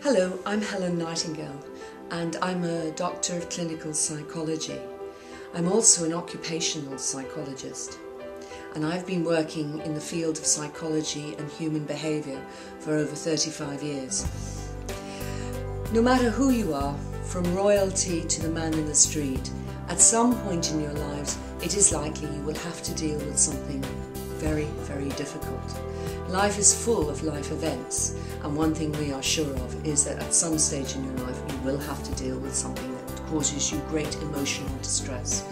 Hello, I'm Helen Nightingale and I'm a doctor of clinical psychology. I'm also an occupational psychologist and I've been working in the field of psychology and human behaviour for over 35 years. No matter who you are, from royalty to the man in the street, at some point in your lives it is likely you will have to deal with something very, very difficult. Life is full of life events, and one thing we are sure of is that at some stage in your life you will have to deal with something that causes you great emotional distress.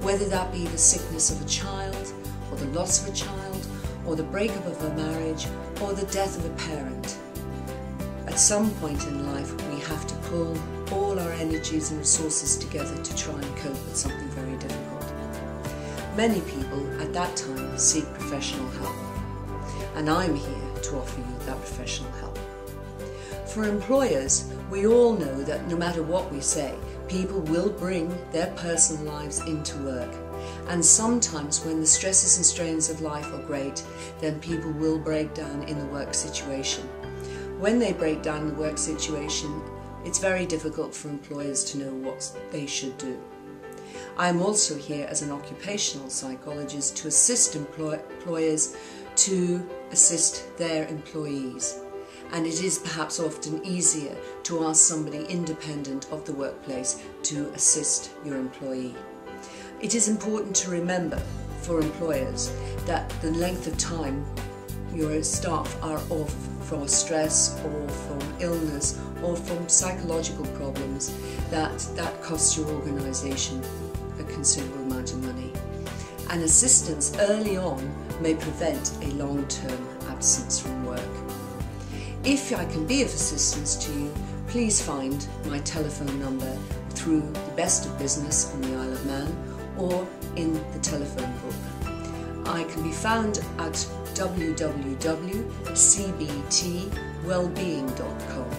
Whether that be the sickness of a child, or the loss of a child, or the breakup of a marriage, or the death of a parent. At some point in life we have to pull all our energies and resources together to try and cope with something very difficult. Many people at that time seek professional help, and I'm here to offer you that professional help. For employers, we all know that no matter what we say, people will bring their personal lives into work. And sometimes when the stresses and strains of life are great, then people will break down in the work situation. When they break down in the work situation, it's very difficult for employers to know what they should do. I'm also here as an occupational psychologist to assist employers to assist their employees. And it is perhaps often easier to ask somebody independent of the workplace to assist your employee. It is important to remember for employers that the length of time your staff are off from stress or from illness or from psychological problems, that costs your organisation a considerable amount of money. And assistance early on may prevent a long-term absence from work. If I can be of assistance to you, please find my telephone number through the Best of Business on the Isle of Man or in the telephone book. I can be found at www.cbtwellbeing.com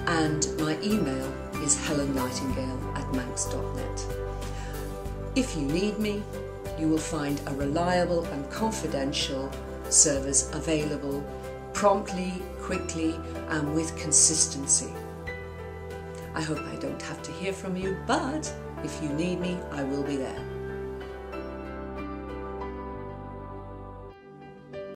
and my email is helennightingale@manx.net. If you need me, you will find a reliable and confidential service available promptly, quickly and with consistency. I hope I don't have to hear from you, but if you need me, I will be there.